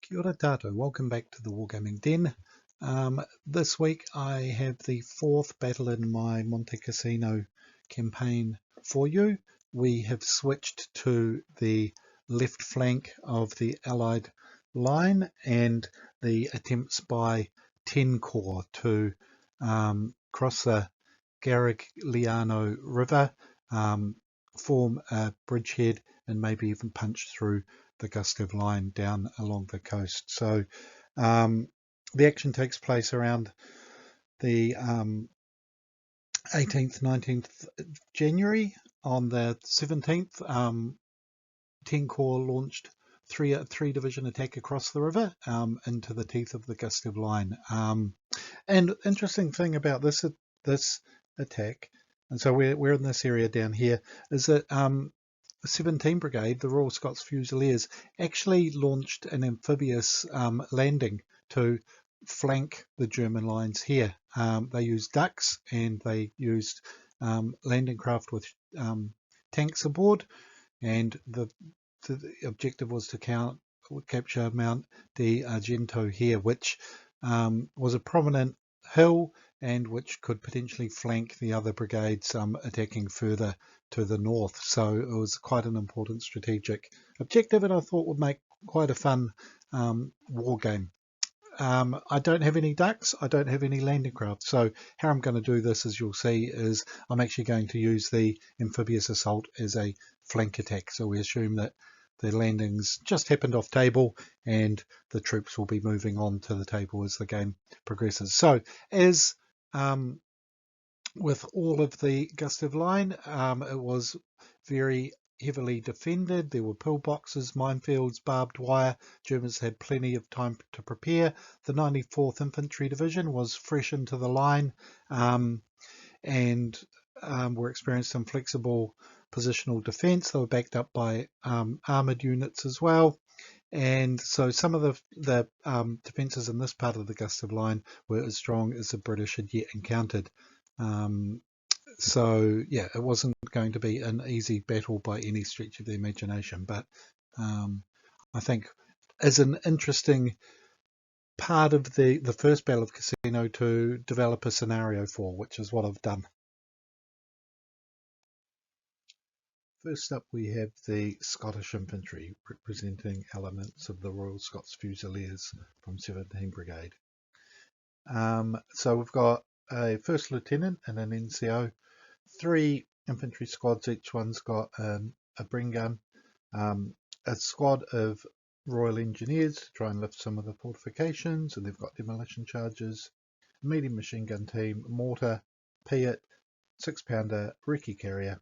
Kia ora tātou, welcome back to the Wargaming Den. This week I have the fourth battle in my Monte Cassino campaign for you. We have switched to the left flank of the Allied line and the attempts by 10 Corps to cross the Garigliano River, form a bridgehead and maybe even punch through the Gustav line down along the coast. So the action takes place around the 18th, 19th January. On the 17th, 10 Corps launched three division attack across the river into the teeth of the Gustav line. And interesting thing about this attack, and so we're in this area down here, is that the 17 Brigade, the Royal Scots Fusiliers, actually launched an amphibious landing to flank the German lines here. They used ducks and they used landing craft with tanks aboard, and the objective was to capture Mount de Argento here, which was a prominent hill and which could potentially flank the other brigades attacking further to the north. So it was quite an important strategic objective, and I thought would make quite a fun war game. I don't have any ducks, I don't have any landing craft, so how I'm going to do this, as you'll see, is I'm actually going to use the amphibious assault as a flank attack. So we assume that the landings just happened off table and the troops will be moving on to the table as the game progresses. So as with all of the Gustav line, it was very heavily defended. There were pillboxes, minefields, barbed wire. Germans had plenty of time to prepare. The 94th Infantry Division was fresh into the line and were experienced in flexible positional defence. They were backed up by armoured units as well. And so some of the defences in this part of the Gustav line were as strong as the British had yet encountered. So yeah, it wasn't going to be an easy battle by any stretch of the imagination, but I think as an interesting part of the first Battle of Cassino to develop a scenario for, which is what I've done. First up we have the Scottish Infantry, representing elements of the Royal Scots Fusiliers from 17 Brigade. So we've got a First Lieutenant and an NCO, 3 infantry squads, each one's got a bring gun, a squad of Royal Engineers to try and lift some of the fortifications, and they've got demolition charges, a medium machine gun team, mortar, Piat, 6-pounder recce carrier,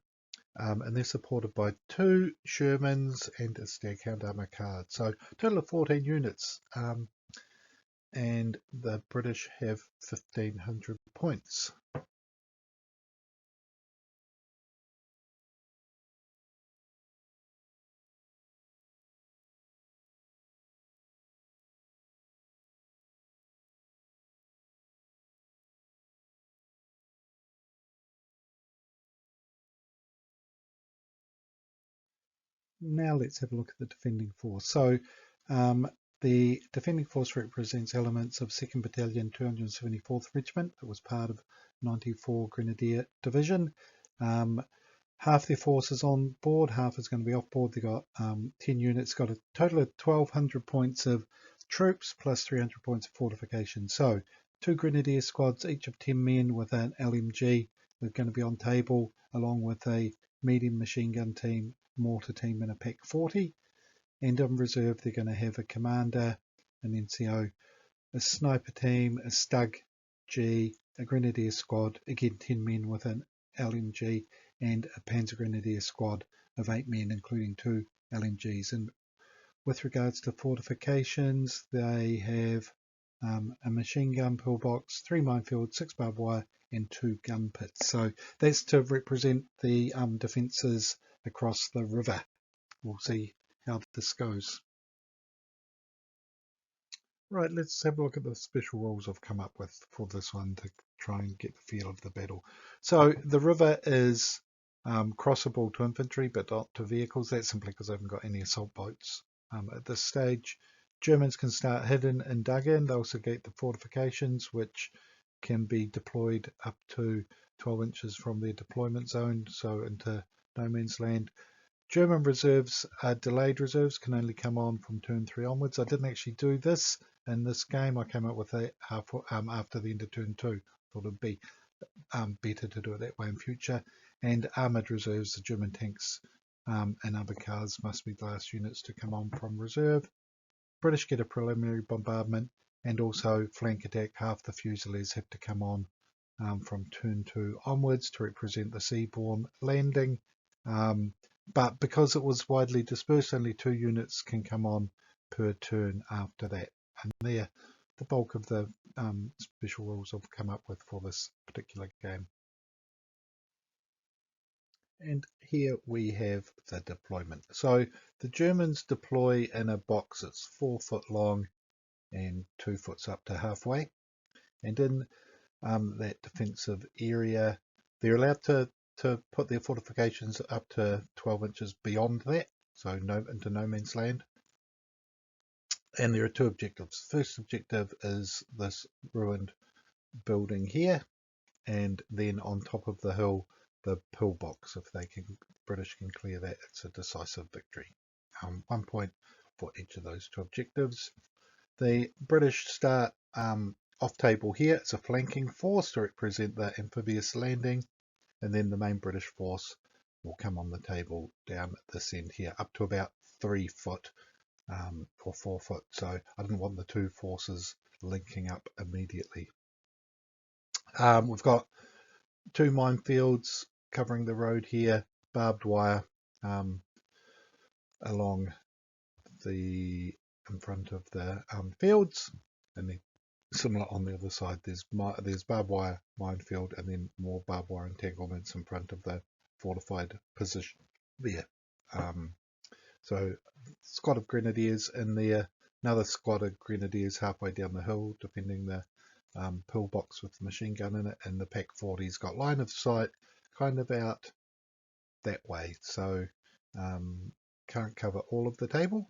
and they're supported by 2 Shermans and a Staghound armour card. So a total of 14 units, and the British have 1,500 points. Now let's have a look at the defending force. So the defending force represents elements of 2nd Battalion 274th Regiment that was part of 94 Grenadier Division. Half their force is on board, half is going to be off board. They've got 10 units, got a total of 1,200 points of troops plus 300 points of fortification. So 2 Grenadier squads, each of 10 men with an LMG. They're going to be on table along with a medium machine gun team, mortar team and a Pack 40, and in reserve they're going to have a commander, an NCO, a sniper team, a Stug G, a grenadier squad, again 10 men with an LMG, and a Panzer Grenadier squad of 8 men including 2 LMGs. And with regards to fortifications, they have a machine gun pillbox, 3 minefields, 6 barbed wire and 2 gun pits. So that's to represent the defences across the river. We'll see how this goes. Right, let's have a look at the special rules I've come up with for this one to try and get the feel of the battle. So the river is crossable to infantry but not to vehicles. That's simply because I haven't got any assault boats at this stage. Germans can start hidden and dug in. They also gate the fortifications, which can be deployed up to 12 inches from their deployment zone, so into no man's land. German reserves, delayed reserves, can only come on from turn 3 onwards. I didn't actually do this in this game. I came up with it after the end of turn 2. Thought it'd be better to do it that way in future. And armoured reserves, the German tanks and other cars must be the last units to come on from reserve. British get a preliminary bombardment, and also flank attack. Half the Fusiliers have to come on from turn 2 onwards to represent the seaborne landing. But because it was widely dispersed, only 2 units can come on per turn after that. And there, the bulk of the special rules I've come up with for this particular game. And here we have the deployment. So the Germans deploy in a box that's 4 foot long and 2 foot up to halfway. And in that defensive area, they're allowed to put their fortifications up to 12 inches beyond that, so into no man's land. And there are 2 objectives. First objective is this ruined building here, and then on top of the hill, the pillbox. If British can clear that, it's a decisive victory. 1 point for each of those 2 objectives. The British start off table here. It's a flanking force to represent the amphibious landing, and then the main British force will come on the table down at this end here, up to about 3 foot or 4 foot. So I didn't want the 2 forces linking up immediately. We've got 2 minefields covering the road here, barbed wire along in front of the fields, and then similar on the other side. There's barbed wire minefield, and then more barbed wire entanglements in front of the fortified position there. So squad of grenadiers in there, another squad of grenadiers halfway down the hill, defending the pillbox with the machine gun in it, and the Pack 40's got line of sight kind of out that way, so can't cover all of the table.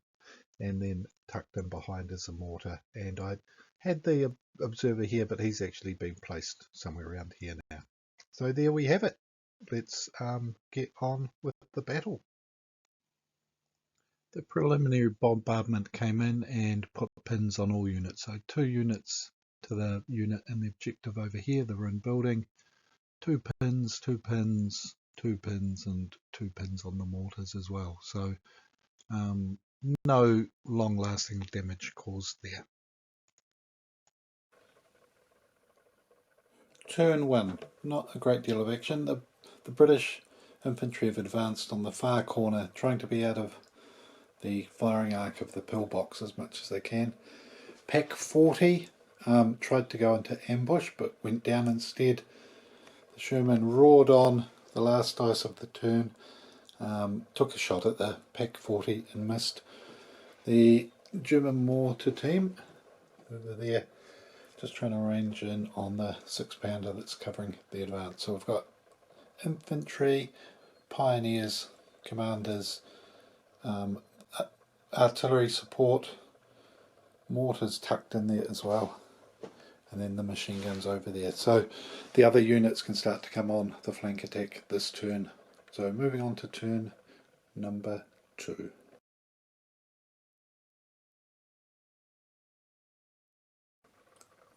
And then tucked in behind is a mortar, and I had the observer here, but he's actually been placed somewhere around here now. So there we have it. Let's get on with the battle. The preliminary bombardment came in and put pins on all units. So 2 units to the unit and the objective over here, the ruined building. 2 pins, 2 pins, 2 pins, and 2 pins on the mortars as well. So no long-lasting damage caused there. Turn 1, not a great deal of action. The British infantry have advanced on the far corner, trying to be out of the firing arc of the pillbox as much as they can. Pack 40 tried to go into ambush but went down instead. The Sherman roared on the last dice of the turn, took a shot at the Pack 40 and missed. The German mortar team over there just trying to range in on the 6-pounder that's covering the advance. So we've got infantry, pioneers, commanders, artillery support, mortars tucked in there as well, and then the machine guns over there. So the other units can start to come on the flank attack this turn. So moving on to turn number 2.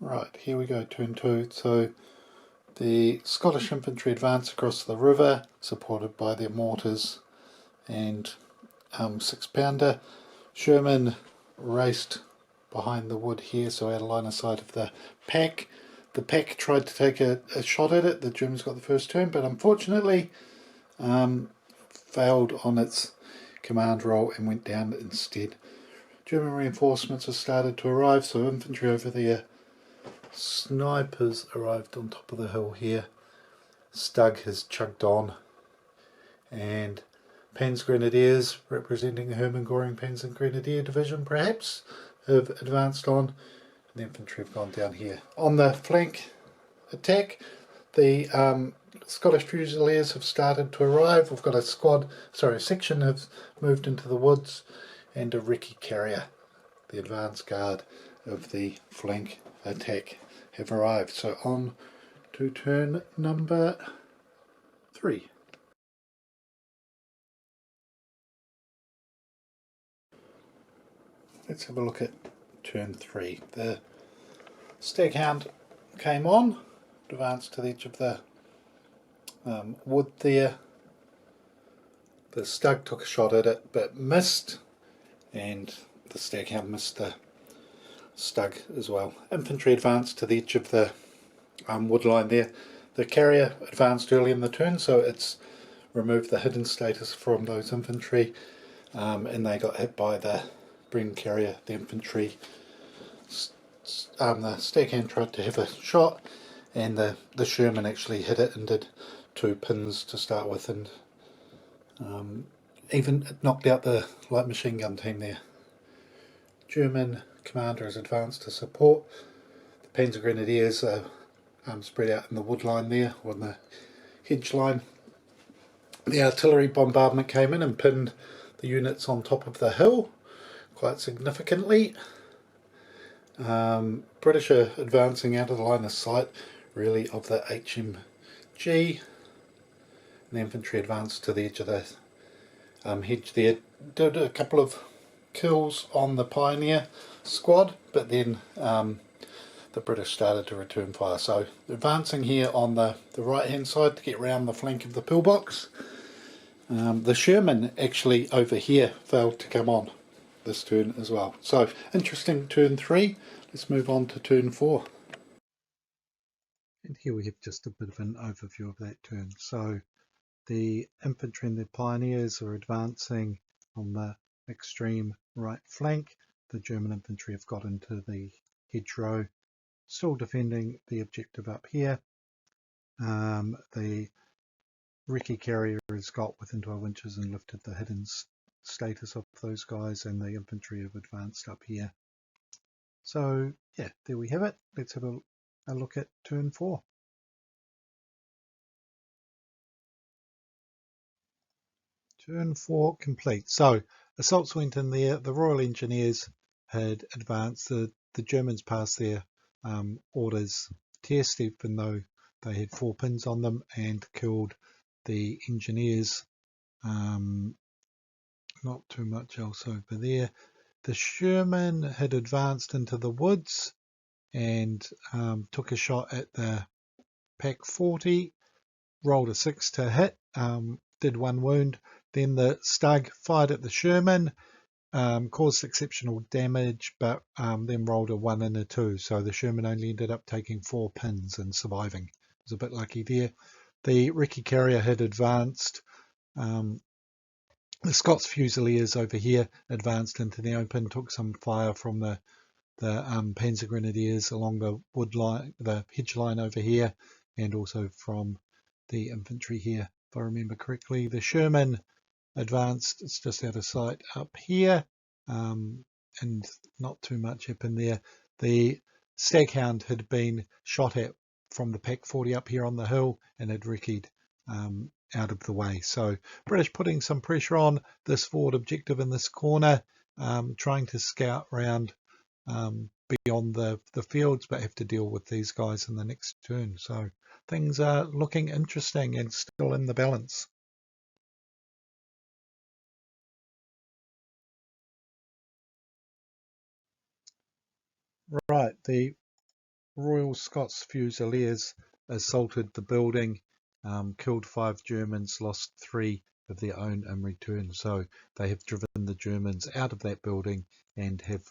Right, here we go, turn 2. So the Scottish infantry advance across the river, supported by their mortars and 6-pounder. Sherman raced behind the wood here, so out of line of sight of the pack. The pack tried to take a shot at it. The Germans got the first turn, but unfortunately failed on its command roll and went down instead. German reinforcements have started to arrive, so infantry over there. Snipers arrived on top of the hill here. Stug has chugged on, and Panzer Grenadiers, representing the Hermann Göring Panzer Grenadier Division perhaps, have advanced on, and the infantry have gone down here. On the flank attack, the Scottish Fusiliers have started to arrive. We've got a section have moved into the woods, and a recce carrier the advance guard of the flank attack have arrived. So on to turn number 3. Let's have a look at turn 3. The staghound came on, advanced to the edge of the wood there. The stug took a shot at it but missed, and the staghound missed the stug as well. Infantry advanced to the edge of the wood line there. The carrier advanced early in the turn, so it's removed the hidden status from those infantry, and they got hit by the Bren carrier. The infantry, the staghound tried to have a shot, and the Sherman actually hit it and did 2 pins to start with, and even knocked out the light machine gun team there. German commander is advanced to support. The Panzer Grenadiers are spread out in the wood line there, or in the hedge line. The artillery bombardment came in and pinned the units on top of the hill quite significantly. British are advancing out of the line of sight, really, of the HMG. And the infantry advanced to the edge of the hedge there. Did a couple of kills on the Pioneer squad, but then the British started to return fire. So advancing here on the right hand side to get round the flank of the pillbox. The Sherman actually over here failed to come on this turn as well. So interesting turn 3. Let's move on to turn 4. And here we have just a bit of an overview of that turn. So the infantry and the pioneers are advancing on the extreme right flank. The German infantry have got into the hedgerow, still defending the objective up here. The recce carrier has got within 12 inches and lifted the hidden status of those guys, and the infantry have advanced up here. So yeah, there we have it. Let's have a look at turn 4. Turn 4 complete. So assaults went in there. The Royal Engineers had advanced. The Germans passed their orders test, even though they had 4 pins on them, and killed the engineers. Not too much else over there. The Sherman had advanced into the woods and took a shot at the Pack 40, rolled a 6 to hit, did 1 wound. Then the Stug fired at the Sherman, caused exceptional damage, but then rolled a 1 and a 2. So the Sherman only ended up taking 4 pins and surviving. It was a bit lucky there. The recce carrier had advanced. The Scots Fusiliers over here advanced into the open, took some fire from the Panzer Grenadiers along the wood line, the hedge line over here, and also from the infantry here, if I remember correctly. The Sherman advanced, it's just out of sight up here, and not too much happened there. The Staghound had been shot at from the Pack 40 up here on the hill and had recce'd out of the way. So British putting some pressure on this forward objective in this corner, trying to scout round beyond the fields, but have to deal with these guys in the next turn. So things are looking interesting and still in the balance. Right, the Royal Scots Fusiliers assaulted the building, killed 5 Germans, lost 3 of their own in return. So they have driven the Germans out of that building and have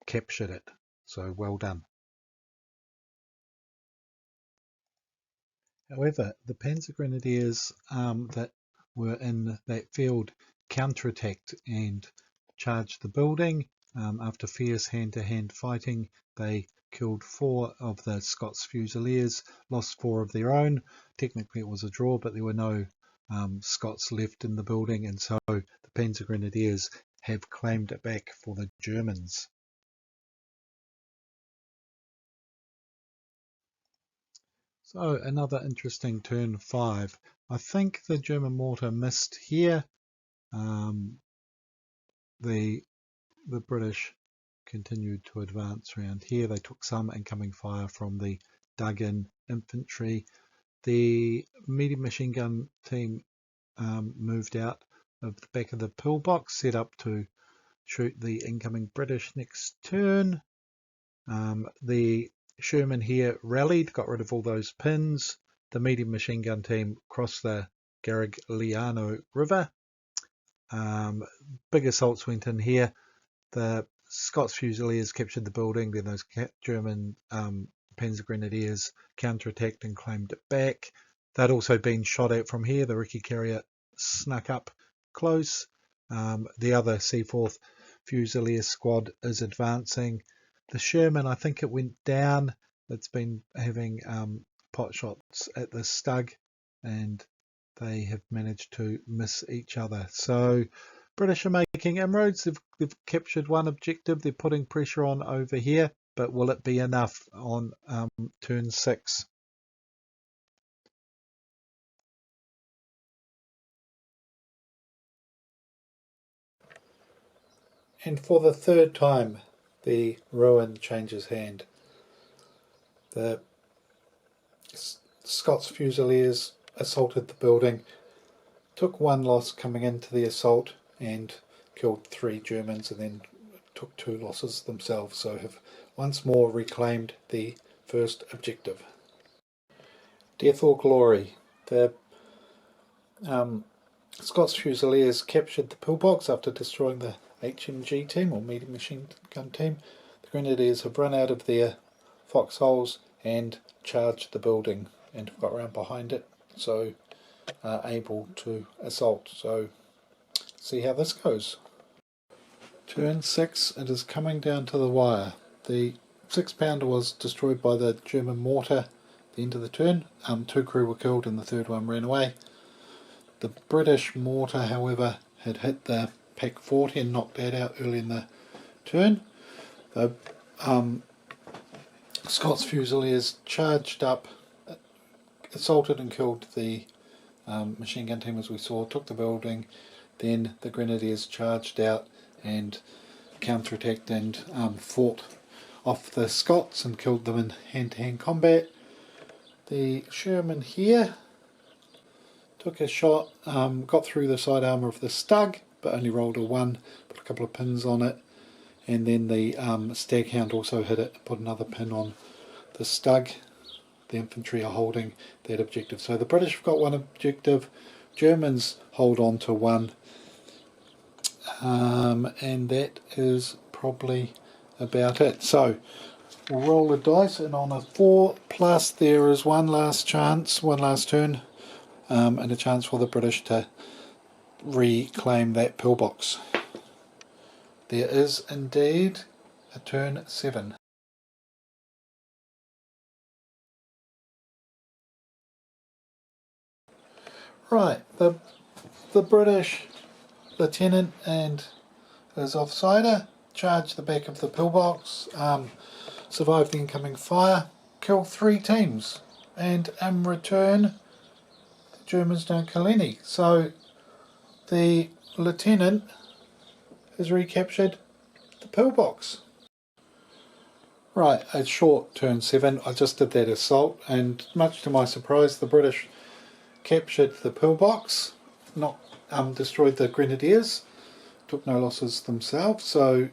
captured it. So well done. However, the Panzer Grenadiers that were in that field counterattacked and charged the building. After fierce hand-to-hand fighting, they killed 4 of the Scots Fusiliers, lost 4 of their own. Technically it was a draw, but there were no Scots left in the building, and so the Panzer Grenadiers have claimed it back for the Germans. So another interesting turn 5. I think the German mortar missed here. The British continued to advance around here. They took some incoming fire from the dug-in infantry. The medium machine gun team moved out of the back of the pillbox, set up to shoot the incoming British next turn. The Sherman here rallied, got rid of all those pins. The medium machine gun team crossed the Garigliano River. Big assaults went in here. The Scots Fusiliers captured the building, then those German Panzer Grenadiers counterattacked and claimed it back. They'd also been shot at from here. The Ricky carrier snuck up close. The other Seaforth Fusilier squad is advancing. The Sherman, I think it went down. It's been having pot shots at the Stug, and they have managed to miss each other. So British are making inroads. They've captured one objective. They're putting pressure on over here, but will it be enough on turn 6? And for the third time, the ruin changes hand. The Scots Fusiliers assaulted the building, took one loss coming into the assault, and killed 3 Germans, and then took 2 losses themselves, so have once more reclaimed the first objective. Death or glory. The Scots Fusiliers captured the pillbox after destroying the HMG team, or medium machine gun team. The Grenadiers have run out of their foxholes and charged the building and got around behind it, so are able to assault. So see how this goes. Turn 6, it is coming down to the wire. The 6-pounder was destroyed by the German mortar at the end of the turn. 2 crew were killed and the 3rd one ran away. The British mortar, however, had hit the Pack 40 and knocked that out early in the turn. The Scots Fusiliers charged up, assaulted and killed the machine gun team, as we saw, took the building. Then the Grenadiers charged out and counterattacked and fought off the Scots and killed them in hand-to-hand combat. The Sherman here took a shot, got through the side armour of the Stug, but only rolled a 1, put a couple of pins on it, and then the Staghound also hit it, put another pin on the Stug. The infantry are holding that objective. So the British have got one objective, Germans hold on to 1, and that is probably about it. So we'll roll the dice, and on a 4+ there is one last chance, one last turn, and a chance for the British to reclaim that pillbox. There is indeed a turn 7. Right, the British lieutenant and his offsider charged the back of the pillbox, survived the incoming fire, killed 3 teams, and in return the Germans don't kill any. So the lieutenant has recaptured the pillbox. Right, a short turn 7. I just did that assault, and much to my surprise the British captured the pillbox, not destroyed the Grenadiers, took no losses themselves, so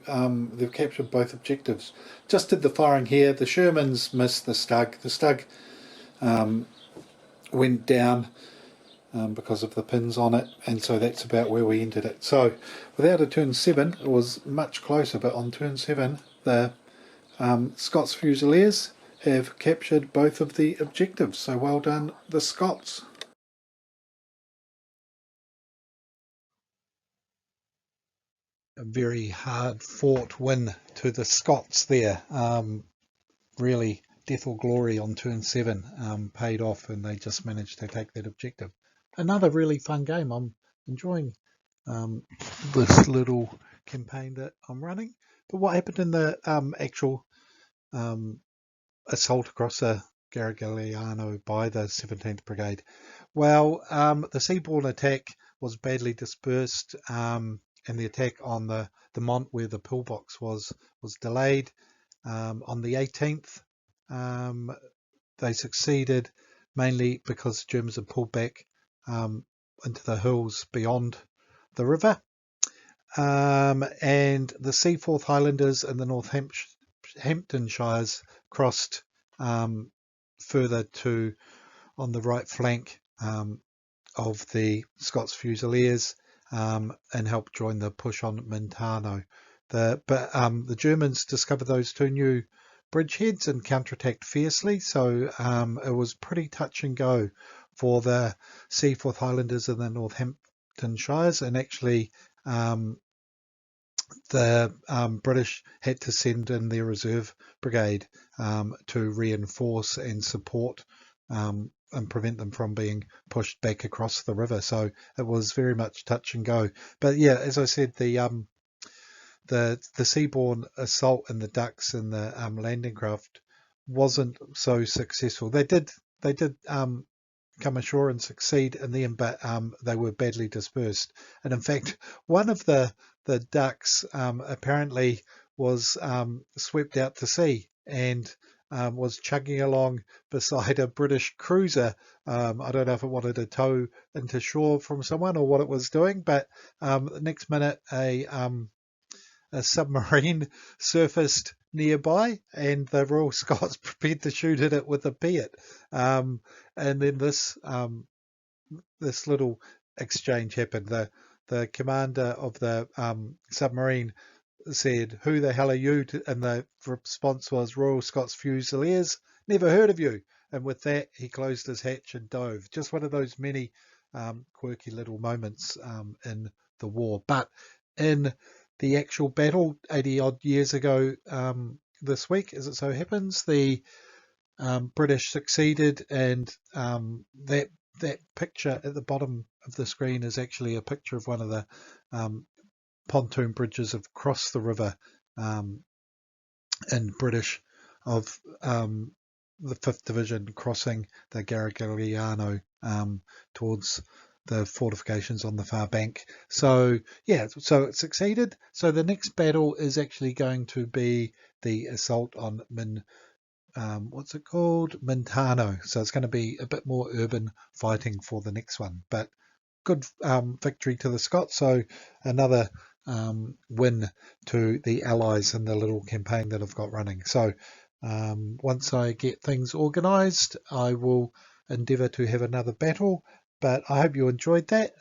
they've captured both objectives. Just did the firing here. The Shermans missed the Stug. The Stug went down because of the pins on it, and so that's about where we ended it. So without a turn 7, it was much closer, but on turn 7 the Scots Fusiliers have captured both of the objectives, so well done the Scots. A very hard fought win to the Scots there. Really, death or glory on turn 7 paid off, and they just managed to take that objective. Another really fun game. I'm enjoying this little campaign that I'm running. But what happened in the actual assault across the Garigliano by the 17th Brigade? Well, the seaborne attack was badly dispersed. the attack on the Mont, where the pillbox was delayed. On the 18th, they succeeded, mainly because the Germans had pulled back into the hills beyond the river. And the Seaforth Highlanders and the Northamptonshires crossed further to on the right flank of the Scots Fusiliers and helped join the push on Montano. But the Germans discovered those two new bridgeheads and counterattacked fiercely, so it was pretty touch and go for the Seaforth Highlanders and the Northamptonshires, and actually the British had to send in their reserve brigade to reinforce and support and prevent them from being pushed back across the river. So it was very much touch and go. But yeah, as I said, the seaborne assault and the ducks and the landing craft wasn't so successful. They did come ashore and succeed in the end, but they were badly dispersed. And in fact, one of the ducks apparently was swept out to sea and was chugging along beside a British cruiser. I don't know if it wanted a tow into shore from someone or what it was doing, but the next minute a submarine surfaced nearby, and the Royal Scots prepared to shoot at it with a piat. And then this little exchange happened. The commander of the submarine said, "Who the hell are you?" And the response was, "Royal Scots Fusiliers, never heard of you." And with that, he closed his hatch and dove. Just one of those many quirky little moments in the war. But in the actual battle 80 odd years ago this week, as it so happens, the British succeeded, and that picture at the bottom of the screen is actually a picture of one of the pontoon bridges across the river in British of the 5th Division crossing the Garigliano towards the fortifications on the far bank. So yeah, so it succeeded. So the next battle is actually going to be the assault on what's it called? Montano. So it's going to be a bit more urban fighting for the next one, but good victory to the Scots. So another win to the Allies in the little campaign that I've got running. So once I get things organised, I will endeavour to have another battle. But I hope you enjoyed that.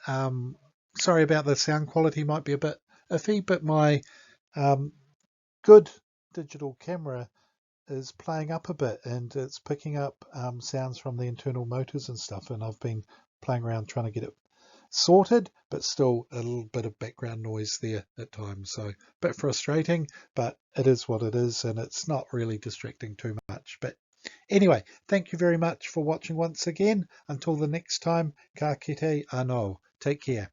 Sorry about the sound quality, might be a bit iffy, but my good digital camera is playing up a bit, and it's picking up sounds from the internal motors and stuff, and I've been playing around trying to get it sorted, but still a little bit of background noise there at times, so a bit frustrating, but it is what it is, and it's not really distracting too much. But anyway, thank you very much for watching once again. Until the next time, ka kite anō. Take care.